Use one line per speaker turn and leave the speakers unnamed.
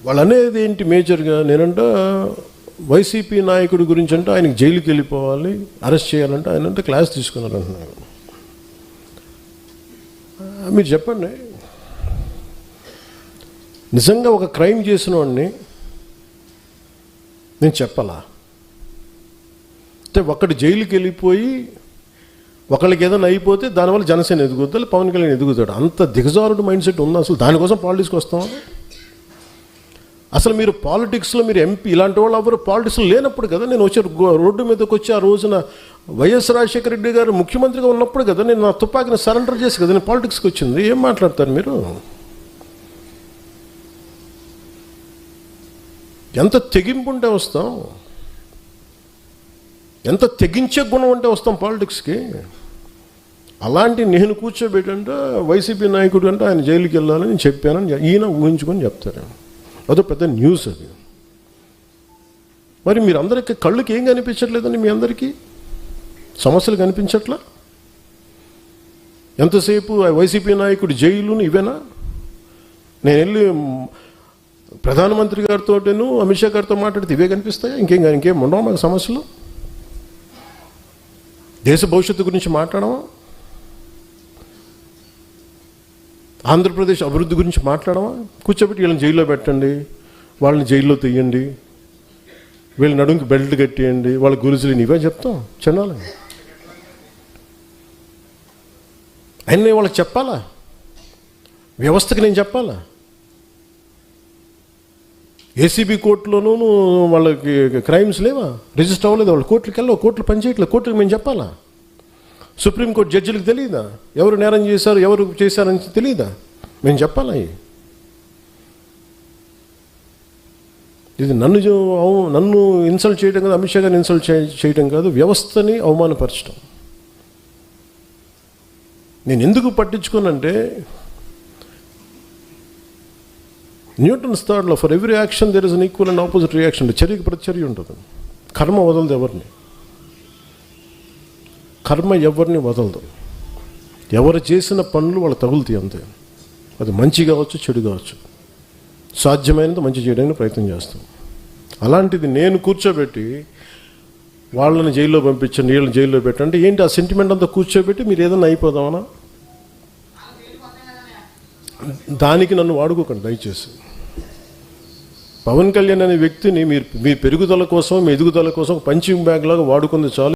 వాళ్ళు అనేది ఏంటి మేజర్గా, నేనంట వైసీపీ నాయకుడి గురించి అంటే ఆయనకి జైలుకి వెళ్ళిపోవాలి, అరెస్ట్ చేయాలంటే ఆయన అంటే క్లాస్ తీసుకున్నారు అంటున్నాను. మీరు చెప్పండి, నిజంగా ఒక క్రైమ్ చేసిన వాడిని నేను చెప్పాలా? అంటే ఒకటి జైలుకి వెళ్ళిపోయి ఒకళ్ళకి ఏదైనా అయిపోతే దానివల్ల జనసేన ఎదుగుతాడు, పవన్ కళ్యాణ్ ఎదుగుతాడు. అంత దిగజారుడు మైండ్ సెట్ ఉంది. అసలు దానికోసం పాలిటిక్స్కి వస్తాం? అసలు మీరు పాలిటిక్స్లో మీరు ఎంపీ ఇలాంటి వాళ్ళు ఎవరు పాలిటిక్స్లో లేనప్పుడు కదా నేను వచ్చి రోడ్డు మీదకి వచ్చి ఆ రోజున వైఎస్ రాజశేఖర రెడ్డి గారు ముఖ్యమంత్రిగా ఉన్నప్పుడు కదా నేను నా తుపాకీని సరెండర్ చేసి కదా నేను పాలిటిక్స్కి వచ్చింది. ఏం మాట్లాడతారు మీరు? ఎంత తెగింపు ఉంటే వస్తాం, ఎంత తెగించే గుణం ఉంటే వస్తాం పాలిటిక్స్కి. అలాంటి నేను కూర్చోబెట్టంటే వైసీపీ నాయకుడు అంటే ఆయన జైలుకి వెళ్ళాలని నేను చెప్పానని ఈయన ఊహించుకొని చెప్తారు. అదో పెద్ద న్యూస్ అది. మరి మీరు అందరికీ కళ్ళకి ఏం కనిపించట్లేదండి? మీ అందరికీ సమస్యలు కనిపించట్లా? ఎంతసేపు వైసీపీ నాయకుడు జైలును ఇవేనా? నేను వెళ్ళి ప్రధానమంత్రి గారితోటేను అమిత్ షా గారితో మాట్లాడితే ఇవే కనిపిస్తాయా? ఇంకేం ఉండవు మాకు సమస్యలు? దేశ భవిష్యత్తు గురించి మాట్లాడమా? ఆంధ్రప్రదేశ్ అభివృద్ధి గురించి మాట్లాడమా? కూర్చోబెట్టి వీళ్ళని జైల్లో పెట్టండి, వాళ్ళని జైల్లో తీయండి, వీళ్ళ నడుంకి బెల్ట్ కట్టేయండి, వాళ్ళ గురుజులు ఇవే చెప్తాం చెన్నాలి. అయినా వాళ్ళకి చెప్పాలా? వ్యవస్థకి నేను చెప్పాలా? ఏసీబీ కోర్టులోనూ వాళ్ళకి క్రైమ్స్ లేవా? రిజిస్టర్ అవ్వలేదు, వాళ్ళు కోర్టులకు వెళ్ళవు, కోర్టులు పనిచేయట్లేదు, కోర్టులకు మేము చెప్పాలా? సుప్రీంకోర్టు జడ్జిలకు తెలియదా ఎవరు నేరం చేశారు, ఎవరు చేశారని తెలియదా? మేము చెప్పాలా? ఇది నన్ను ఇన్సల్ట్ చేయడం కాదు, అమిత్ షా గారిని ఇన్సల్ట్ చేయడం కాదు, వ్యవస్థని అవమానపరచడం. నేను ఎందుకు పట్టించుకోనంటే Newton's third law, for every action there is an equal and opposite reaction. చర్యకి ప్రతిచర్య ఉంటుంది. కర్మ వదలదు ఎవరిని, కర్మ ఎవరిని వదలదు. ఎవరు చేసిన పనులు వాళ్ళు తగులుతాయి అంతే. అది మంచి కావచ్చు, చెడు కావచ్చు. సాధ్యమైనంత మంచి చేయడానికి ప్రయత్నం చేస్తాం. అలాంటిది నేను కూర్చోబెట్టి వాళ్ళని జైల్లో పంపించండి, వీళ్ళని జైల్లో పెట్టండి ఏంటి? ఆ సెంటిమెంట్ అంతా కూర్చోబెట్టి మీరు ఏదైనా అయిపోదామనా? దానికి నన్ను వాడుకోకండి దయచేసి. పవన్ కళ్యాణ్ అనే వ్యక్తిని మీ పెరుగుదల కోసం, మీ ఎదుగుదల కోసం పంచింగ్ బ్యాగ్ లాగా వాడుకుంది చాలు.